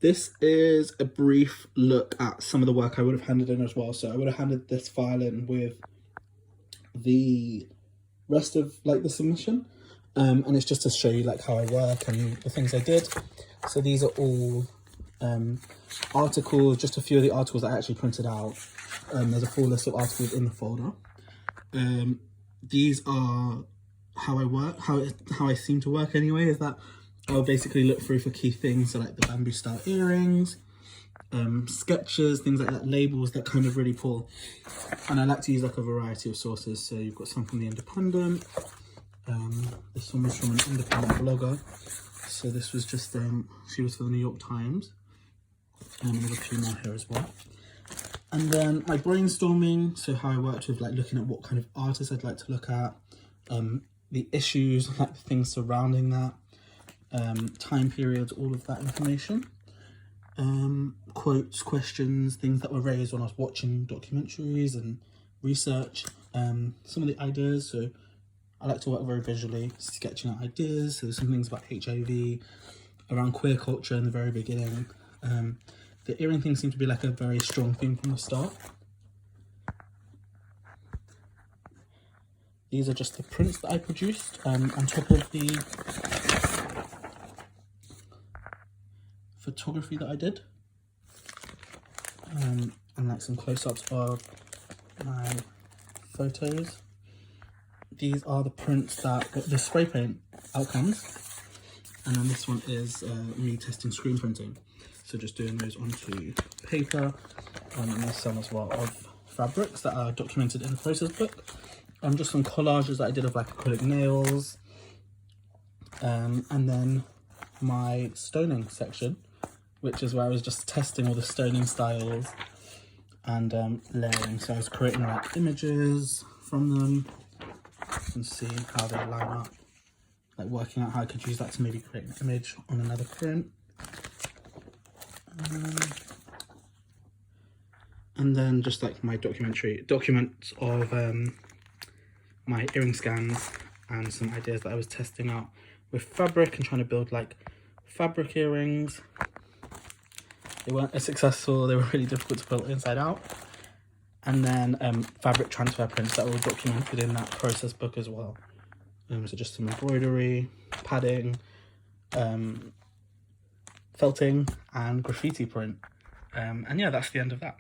This is a brief look at some of the work I would have handed in as well. So I would have handed this file in with the rest of like the submission, and it's just to show you like how I work and the things I did. So these are all articles, just a few of the articles that I actually printed out. There's a full list of articles in the folder. These are how I work, how I seem to work anyway, is that I'll basically look through for key things, so like the bamboo style earrings, sketches, things like that, labels that kind of really pull. And I like to use like a variety of sources. So you've got some from the Independent. This one was from an independent blogger. So this was just, she was for the New York Times. And there's a few more here as well. And then my brainstorming, so how I worked with like looking at what kind of artists I'd like to look at, the issues, like the things surrounding that, time periods, all of that information, quotes, questions, things that were raised when I was watching documentaries and research, some of the ideas. So I like to work very visually, sketching out ideas. So there's some things about HIV, around queer culture in the very beginning. The earring thing seemed to be like a very strong theme from the start. These are just the prints that I produced on top of the photography that I did, and like some close-ups of my photos. These are the prints that got the spray paint outcomes, and then this one is me testing screen printing, so just doing those onto paper. And there's some as well of fabrics that are documented in the process book. Just some collages that I did of like acrylic nails, and then my stoning section, which is where I was just testing all the stoning styles and layering. So I was creating like images from them and seeing how they line up, like working out how I could use that to maybe create an image on another print. And then just like my documents of my earring scans and some ideas that I was testing out with fabric and trying to build like fabric earrings. They weren't as successful, they were really difficult to build inside out. And then fabric transfer prints that were documented in that process book as well. So just some embroidery, padding, felting and graffiti print. And yeah, that's the end of that.